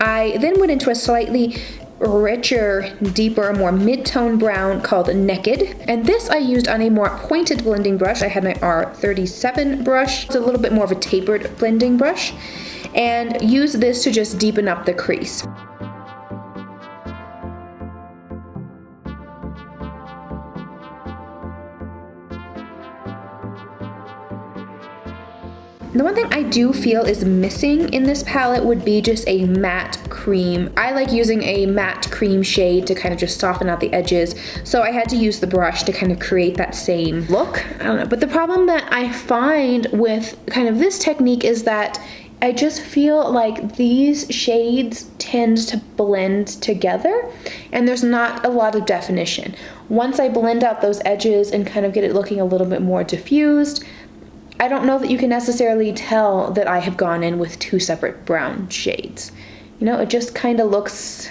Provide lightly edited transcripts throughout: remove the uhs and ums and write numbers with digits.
I then went into a slightly richer, deeper, more mid-tone brown called Naked. And this I used on a more pointed blending brush. I had my R37 brush. It's a little bit more of a tapered blending brush. And use this to just deepen up the crease. The one thing I do feel is missing in this palette would be just a matte cream. I like using a matte cream shade to kind of just soften out the edges, so I had to use the brush to kind of create that same look. I don't know, but the problem that I find with kind of this technique is that I just feel like these shades tend to blend together and there's not a lot of definition. Once I blend out those edges and kind of get it looking a little bit more diffused, I don't know that you can necessarily tell that I have gone in with two separate brown shades. You know, it just kind of looks,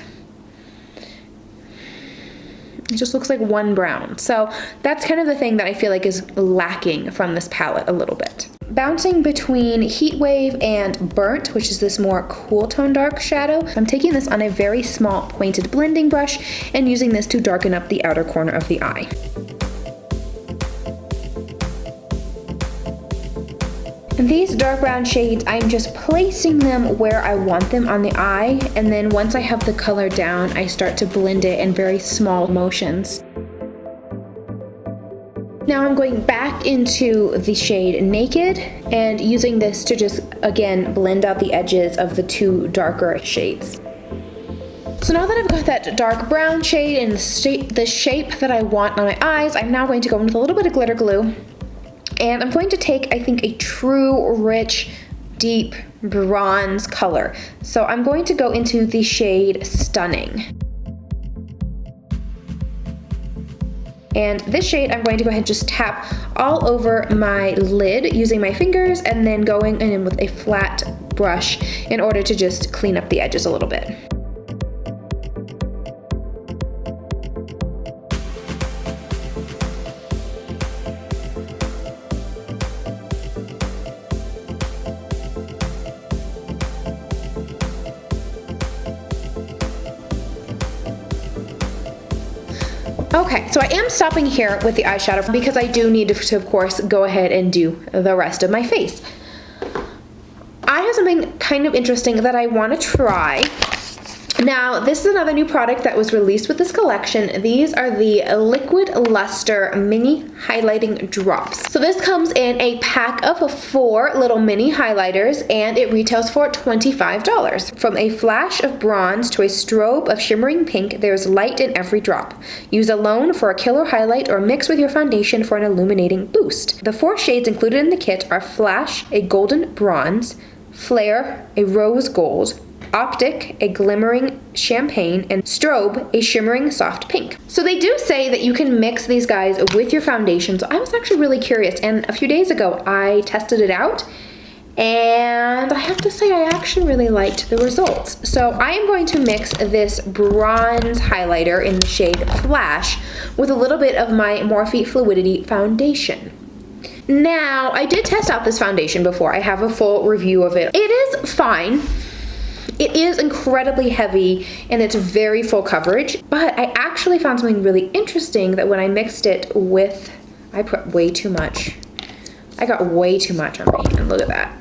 it just looks like one brown. So that's kind of the thing that I feel like is lacking from this palette a little bit. Bouncing between Heat Wave and Burnt, which is this more cool tone dark shadow, I'm taking this on a very small pointed blending brush and using this to darken up the outer corner of the eye. These dark brown shades, I'm just placing them where I want them on the eye, and then once I have the color down, I start to blend it in very small motions. Now I'm going back into the shade Naked and using this to just, again, blend out the edges of the two darker shades. So now that I've got that dark brown shade and the shape that I want on my eyes, I'm now going to go in with a little bit of glitter glue. And I'm going to take, I think, a true, rich, deep bronze color. So I'm going to go into the shade Stunning. And this shade, I'm going to go ahead and just tap all over my lid using my fingers and then going in with a flat brush in order to just clean up the edges a little bit. Okay, so I am stopping here with the eyeshadow because I do need to, of course, go ahead and do the rest of my face. I have something kind of interesting that I want to try. Now, this is another new product that was released with this collection. These are the Liquid Luster Mini Highlighting Drops. So this comes in a pack of 4 little mini highlighters and it retails for $25. From a flash of bronze to a strobe of shimmering pink, there's light in every drop. Use alone for a killer highlight or mix with your foundation for an illuminating boost. The 4 shades included in the kit are Flash, a golden bronze, Flare, a rose gold, Optic, a glimmering champagne, and Strobe, a shimmering soft pink. So they do say that you can mix these guys with your foundation, so I was actually really curious, and a few days ago I tested it out, and I have to say I actually really liked the results. So I am going to mix this bronze highlighter in the shade Flash with a little bit of my Morphe Fluidity foundation. Now, I did test out this foundation before. I have a full review of it. It is fine. It is incredibly heavy and it's very full coverage, but I actually found something really interesting that when I mixed it with, I put way too much. I got way too much on my hand, look at that.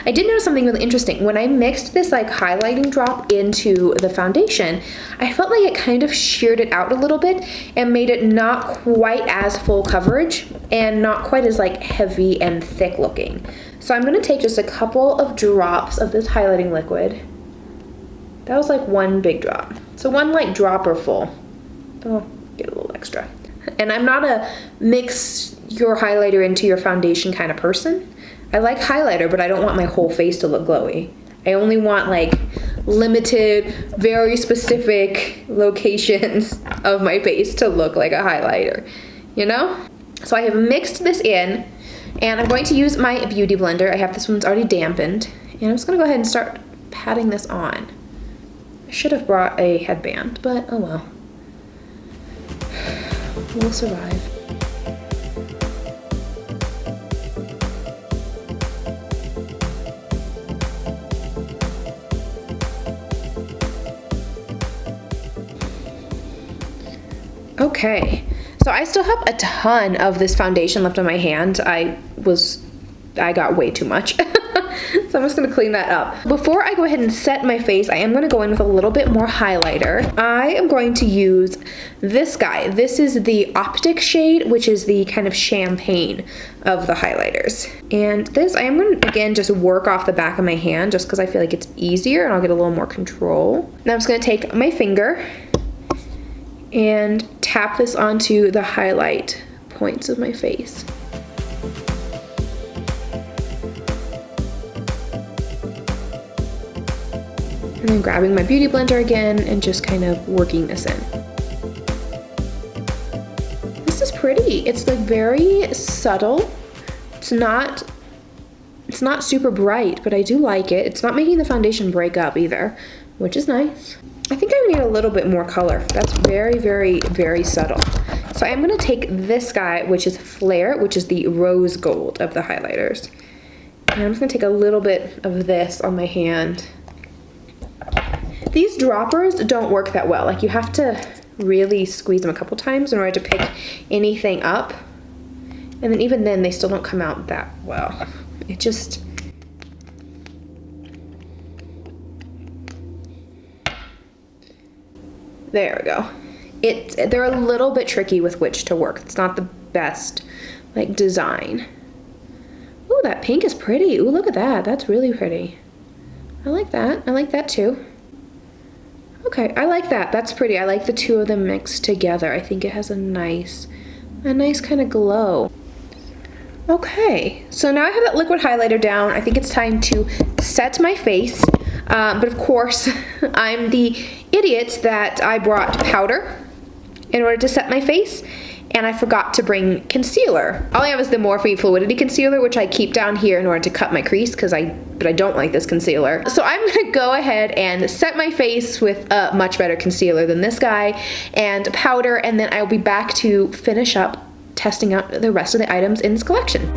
I did notice something really interesting. When I mixed this like highlighting drop into the foundation, I felt like it kind of sheared it out a little bit and made it not quite as full coverage and not quite as like heavy and thick looking. So I'm gonna take just a couple of drops of this highlighting liquid. That was like one big drop. So one like dropper full. Oh, get a little extra. And I'm not a mix your highlighter into your foundation kind of person. I like highlighter, but I don't want my whole face to look glowy. I only want like limited, very specific locations of my face to look like a highlighter, you know? So I have mixed this in. And I'm going to use my beauty blender. I have this one's already dampened. And I'm just gonna go ahead and start patting this on. I should have brought a headband, but oh well. We'll survive. Okay, so I still have a ton of this foundation left on my hand. I got way too much. So I'm just gonna clean that up. Before I go ahead and set my face, I am gonna go in with a little bit more highlighter. I am going to use this guy. This is the Optic shade, which is the kind of champagne of the highlighters. And this, I am gonna, again, just work off the back of my hand just because I feel like it's easier and I'll get a little more control. Now I'm just gonna take my finger and tap this onto the highlight points of my face. And then grabbing my beauty blender again and just kind of working this in. This is pretty. It's like very subtle. It's not super bright, but I do like it. It's not making the foundation break up either, which is nice. I think I need a little bit more color. That's very, very, very subtle. So I'm gonna take this guy, which is Flare, which is the rose gold of the highlighters. And I'm just gonna take a little bit of this on my hand. These droppers don't work that well. Like, you have to really squeeze them a couple times in order to pick anything up. And then even then, they still don't come out that well. It just... There we go. They're a little bit tricky with which to work. It's not the best, like, design. Ooh, that pink is pretty. Ooh, look at that. That's really pretty. I like that. I like that too. Okay, I like that. That's pretty. I like the two of them mixed together. I think it has a nice kind of glow. Okay, so now I have that liquid highlighter down. I think it's time to set my face. But of course, I'm the idiot that I brought powder in order to set my face, and I forgot to bring concealer. All I have is the Morphe Fluidity concealer, which I keep down here in order to cut my crease, but I don't like this concealer. So I'm gonna go ahead and set my face with a much better concealer than this guy, and powder, and then I'll be back to finish up testing out the rest of the items in this collection.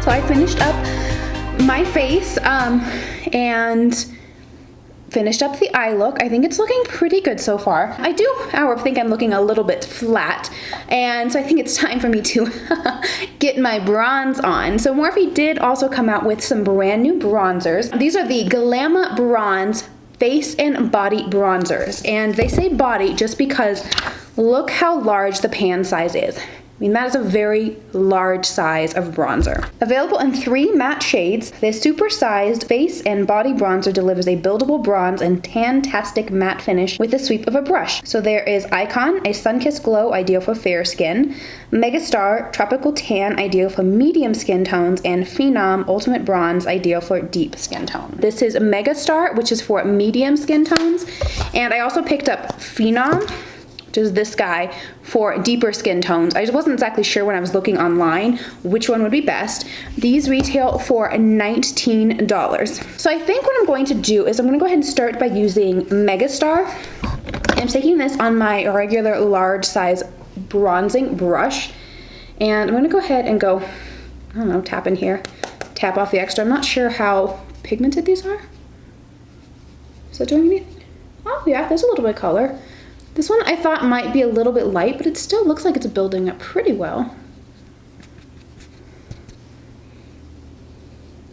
So I finished up my face and finished up the eye look. I think it's looking pretty good so far. I do, however, think I'm looking a little bit flat, and so I think it's time for me to get my bronze on. So Morphe did also come out with some brand new bronzers. These are the Glamabronze face and body bronzers, and they say body just because look how large the pan size is. I mean, that is a very large size of bronzer. Available in 3 matte shades, this super-sized face and body bronzer delivers a buildable bronze and tan-tastic matte finish with the sweep of a brush. So there is Icon, a sun-kissed glow ideal for fair skin, Megastar, tropical tan ideal for medium skin tones, and Phenom, ultimate bronze ideal for deep skin tone. This is Megastar, which is for medium skin tones, and I also picked up Phenom, which is this guy, for deeper skin tones. I just wasn't exactly sure when I was looking online which one would be best. These retail for $19. So I think what I'm going to do is I'm going to go ahead and start by using Megastar. I'm taking this on my regular large size bronzing brush, and I'm going to go ahead and go, I don't know, tap in here, tap off the extra. I'm not sure how pigmented these are. Is that doing anything? Oh yeah, there's a little bit of color. This one I thought might be a little bit light, but it still looks like it's building up pretty well.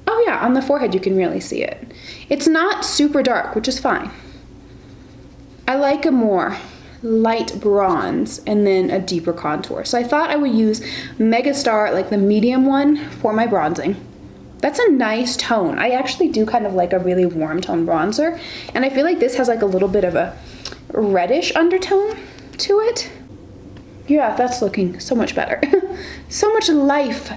Oh yeah, on the forehead you can really see it. It's not super dark, which is fine. I like a more light bronze and then a deeper contour. So I thought I would use Megastar, like the medium one, for my bronzing. That's a nice tone. I actually do kind of like a really warm tone bronzer, and I feel like this has like a little bit of a reddish undertone to it. Yeah, that's looking so much better. So much life.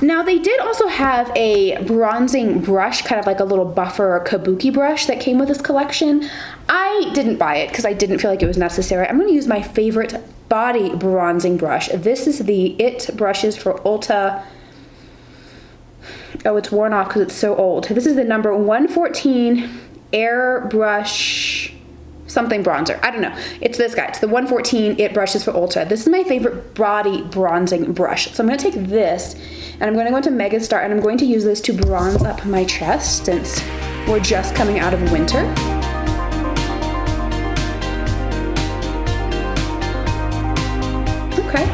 Now they did also have a bronzing brush, kind of like a little buffer or kabuki brush that came with this collection. I didn't buy it because I didn't feel like it was necessary. I'm gonna use my favorite body bronzing brush. This is the It Brushes for Ulta. Oh, it's worn off because it's so old. This is the number 114 Airbrush something bronzer. I don't know. It's this guy. It's the 114 It Brushes for Ulta. This is my favorite body bronzing brush. So I'm going to take this and I'm going to go into Megastar and I'm going to use this to bronze up my chest since we're just coming out of winter. Okay,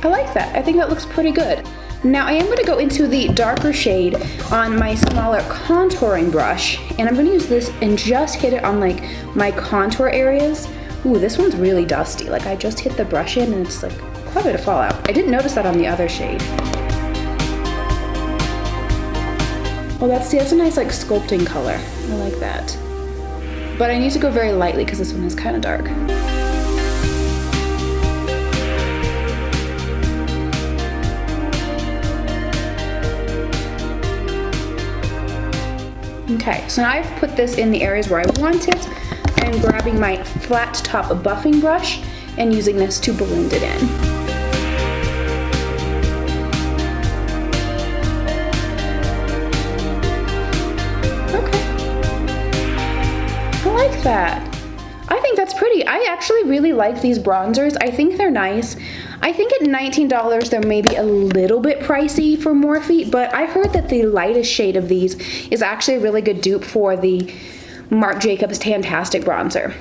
I like that. I think that looks pretty good. Now I am going to go into the darker shade on my smaller contouring brush, and I'm going to use this and just hit it on like my contour areas. Ooh, this one's really dusty. Like I just hit the brush in and it's like quite a bit of fallout. I didn't notice that on the other shade. Oh, that's a nice like sculpting color. I like that. But I need to go very lightly because this one is kind of dark. Okay, so now I've put this in the areas where I want it. I'm grabbing my flat top buffing brush and using this to blend it in. Okay. I like that. I think that's pretty. I actually really like these bronzers. I think they're nice. I think at $19 they're maybe a little bit pricey for Morphe, but I heard that the lightest shade of these is actually a really good dupe for the Marc Jacobs Tantastic bronzer.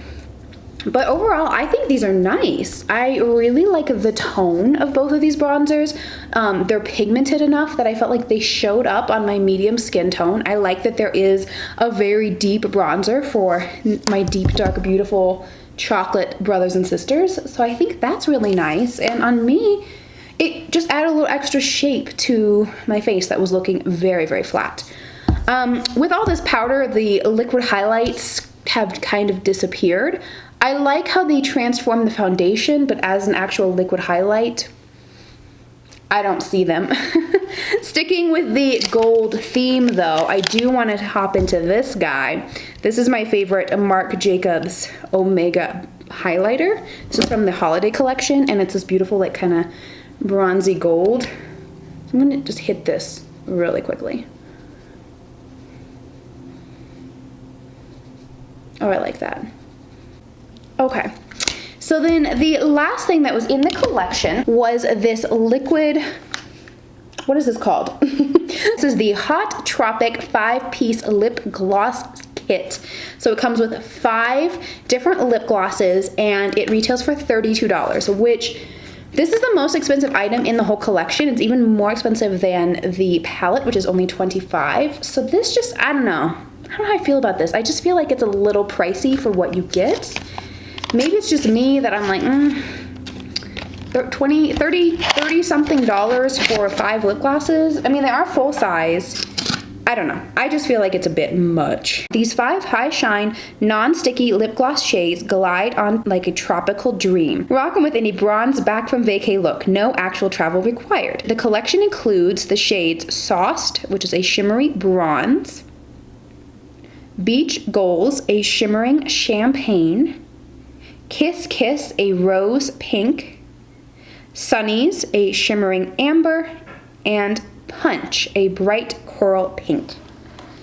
But overall, I think these are nice. I really like the tone of both of these bronzers. They're pigmented enough that I felt like they showed up on my medium skin tone. I like that there is a very deep bronzer for my deep, dark, beautiful chocolate brothers and sisters. So I think that's really nice. And on me, it just added a little extra shape to my face that was looking very, very flat. With all this powder, the liquid highlights have kind of disappeared. I like how they transform the foundation, but as an actual liquid highlight, I don't see them. Sticking with the gold theme though, I do want to hop into this guy. This is my favorite Marc Jacobs Omega highlighter. This is from the holiday collection and it's this beautiful like kind of bronzy gold. I'm going to just hit this really quickly. Oh, I like that. Okay. So then the last thing that was in the collection was this liquid, what is this called? This is the Hot Tropic 5-piece lip gloss kit. So it comes with 5 different lip glosses and it retails for $32, which this is the most expensive item in the whole collection. It's even more expensive than the palette, which is only $25. So this just, I don't know how I feel about this. I just feel like it's a little pricey for what you get. Maybe it's just me that I'm like, 30 something dollars for 5 lip glosses. I mean, they are full size. I don't know. I just feel like it's a bit much. These 5 high shine, non-sticky lip gloss shades glide on like a tropical dream. Rock them with any bronze back from vacay look. No actual travel required. The collection includes the shades Sauced, which is a shimmery bronze, Beach Goals, a shimmering champagne, Kiss Kiss, a rose pink, Sunnies, a shimmering amber, and Punch, a bright coral pink.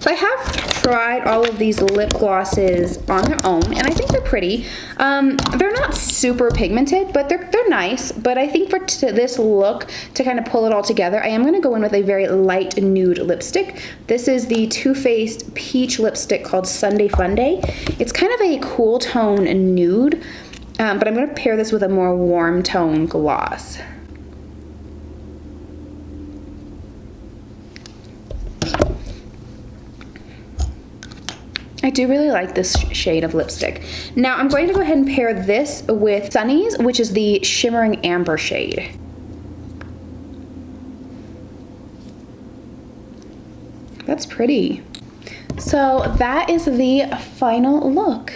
So I have tried all of these lip glosses on their own, and I think they're pretty. They're not super pigmented, but they're nice. But I think for this look, to kind of pull it all together, I am going to go in with a very light nude lipstick. This is the Too Faced Peach lipstick called Sunday Funday. It's kind of a cool tone nude, but I'm going to pair this with a more warm tone gloss. I do really like this shade of lipstick. Now I'm going to go ahead and pair this with Sunnies, which is the shimmering amber shade. That's pretty. So that is the final look.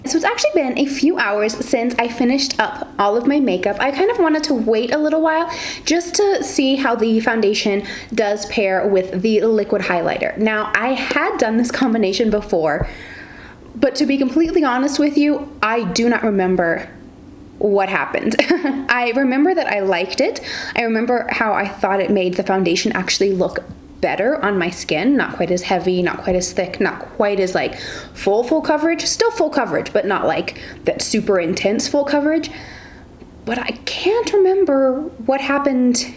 So it's actually actually been a few hours since I finished up all of my makeup. I kind of wanted to wait a little while just to see how the foundation does pair with the liquid highlighter. Now, I had done this combination before, but to be completely honest with you, I do not remember what happened. I remember that I liked it. I remember how I thought it made the foundation actually look better on my skin, not quite as heavy, not quite as thick, not quite as like full coverage, still full coverage, but not like that super intense full coverage. But I can't remember what happened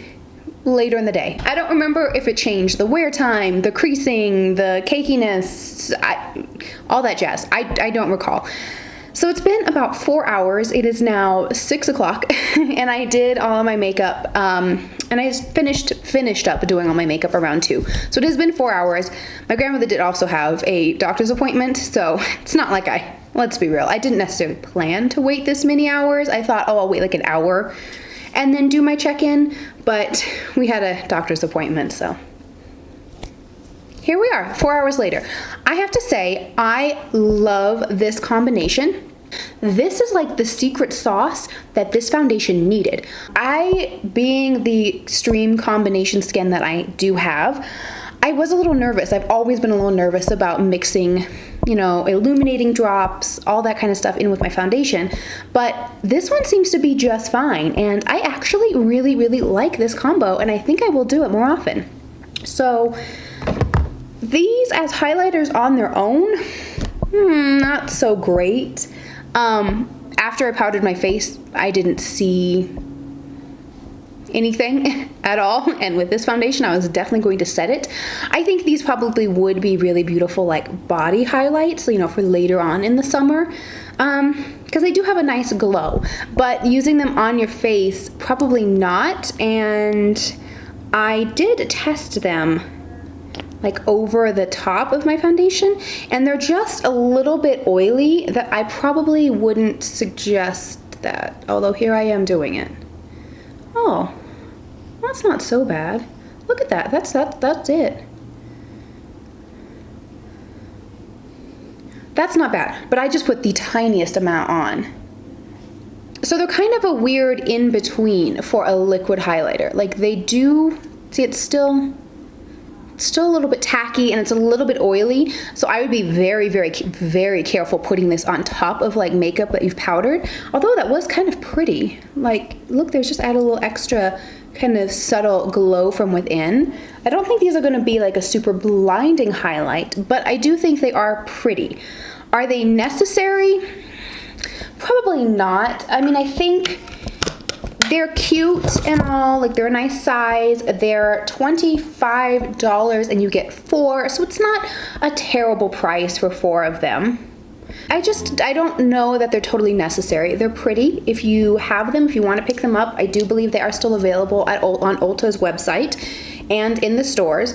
later in the day. I don't remember if it changed the wear time, the creasing, the cakiness, all that jazz. I don't recall. So it's been about 4 hours. It is now 6 o'clock and I did all of my makeup and I finished up doing all my makeup around 2. So it has been 4 hours. My grandmother did also have a doctor's appointment, so it's not like let's be real, I didn't necessarily plan to wait this many hours. I thought, oh, I'll wait like an hour and then do my check-in, but we had a doctor's appointment, so here we are, 4 hours later. I have to say, I love this combination. This is like the secret sauce that this foundation needed. I, being the extreme combination skin that I do have, I was a little nervous. I've always been a little nervous about mixing, you know, illuminating drops, all that kind of stuff in with my foundation. But this one seems to be just fine. And I actually really, really like this combo, and I think I will do it more often. So these as highlighters on their own, not so great. After I powdered my face, I didn't see anything at all. And with this foundation, I was definitely going to set it. I think these probably would be really beautiful like body highlights, you know, for later on in the summer. Because they do have a nice glow, but using them on your face, probably not. And I did test them like over the top of my foundation, and they're just a little bit oily that I probably wouldn't suggest that, although here I am doing it. Oh, that's not so bad. Look at that, that's it. That's not bad, but I just put the tiniest amount on. So they're kind of a weird in-between for a liquid highlighter. Like they do, see it's still a little bit tacky and it's a little bit oily, so I would be very, very, very careful putting this on top of like makeup that you've powdered. Although that was kind of pretty. Like, look, there's just add a little extra kind of subtle glow from within. I don't think these are going to be like a super blinding highlight, but I do think they are pretty. Are they necessary? Probably not. I mean, I think they're cute and all, like they're a nice size. They're $25 and you get 4, so it's not a terrible price for 4 of them. I don't know that they're totally necessary. They're pretty. If you have them, if you want to pick them up, I do believe they are still available on Ulta's website and in the stores.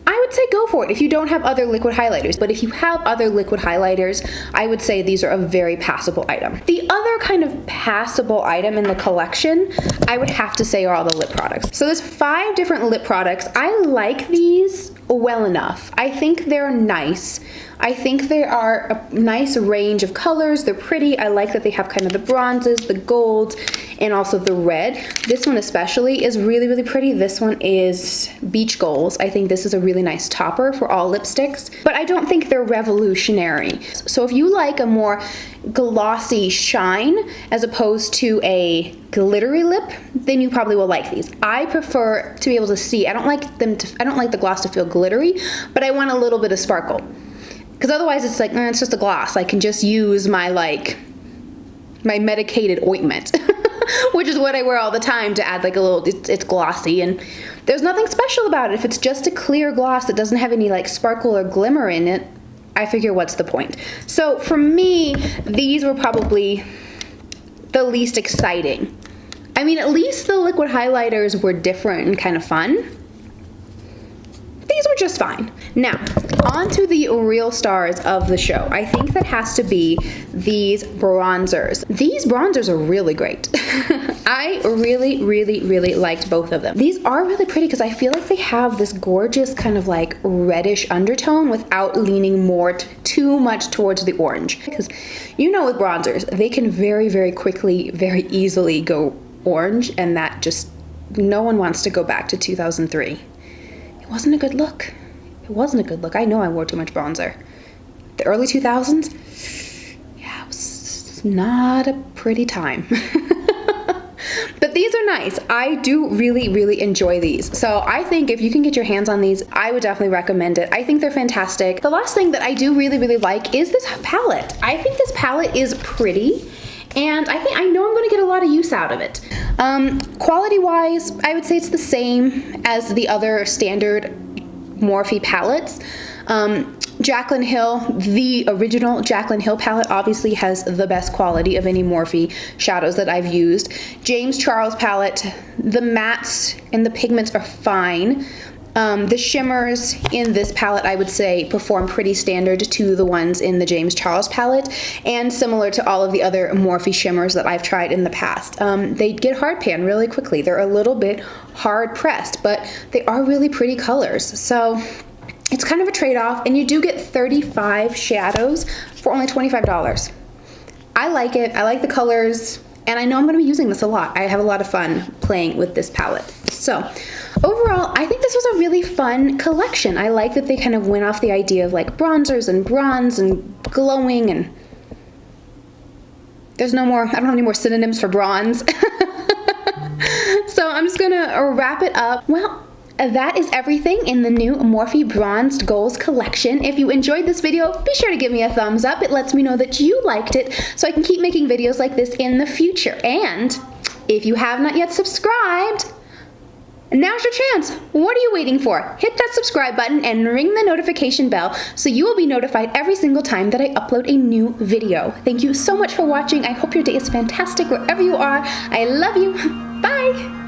I would say go for it if you don't have other liquid highlighters, but if you have other liquid highlighters, I would say these are a very passable item. The other kind of passable item in the collection, I would have to say, are all the lip products. So there's 5 different lip products. I like these well enough. I think they're nice. I think they are a nice range of colors. They're pretty. I like that they have kind of the bronzes, the golds, and also the red. This one especially is really, really pretty. This one is Beach Goals. I think this is a really nice topper for all lipsticks, but I don't think they're revolutionary. So if you like a more glossy shine as opposed to a glittery lip, then you probably will like these. I prefer to be able to see. I don't like the gloss to feel glittery, but I want a little bit of sparkle. Because otherwise it's like, it's just a gloss. I can just use my medicated ointment, which is what I wear all the time to add like a little, it's glossy and there's nothing special about it. If it's just a clear gloss that doesn't have any like sparkle or glimmer in it, I figure what's the point? So for me, these were probably the least exciting. I mean, at least the liquid highlighters were different and kind of fun. These were just fine. Now, on to the real stars of the show. I think that has to be these bronzers. These bronzers are really great. I really liked both of them. These are really pretty because I feel like they have this gorgeous kind of like reddish undertone without leaning more too much towards the orange. Because you know with bronzers, they can very quickly, very easily go orange, and that just, no one wants to go back to 2003. It wasn't a good look. It wasn't a good look. I know I wore too much bronzer. The early 2000s, yeah, it was not a pretty time. But these are nice. I do really enjoy these. So I think if you can get your hands on these, I would definitely recommend it. I think they're fantastic. The last thing that I do really like is this palette. I think this palette is pretty, and I know I'm gonna get a lot of use out of it. Quality-wise, I would say it's the same as the other standard Morphe palettes. Jaclyn Hill, the original Jaclyn Hill palette, obviously has the best quality of any Morphe shadows that I've used. James Charles palette, the mattes and the pigments are fine. The shimmers in this palette, I would say, perform pretty standard to the ones in the James Charles palette, and similar to all of the other Morphe shimmers that I've tried in the past. They get hard pan really quickly. They're a little bit hard pressed, but they are really pretty colors. So it's kind of a trade-off, and you do get 35 shadows for only $25. I like it. I like the colors, and I know I'm going to be using this a lot. I have a lot of fun playing with this palette. So overall, I think this was a really fun collection. I like that they kind of went off the idea of like bronzers and bronze and glowing, and there's no more, I don't have any more synonyms for bronze. So I'm just gonna wrap it up. Well, that is everything in the new Morphe Bronzed Goals collection. If you enjoyed this video, be sure to give me a thumbs up. It lets me know that you liked it so I can keep making videos like this in the future. And if you have not yet subscribed, now's your chance. What are you waiting for? Hit that subscribe button and ring the notification bell so you will be notified every single time that I upload a new video. Thank you so much for watching. I hope your day is fantastic wherever you are. I love you. Bye.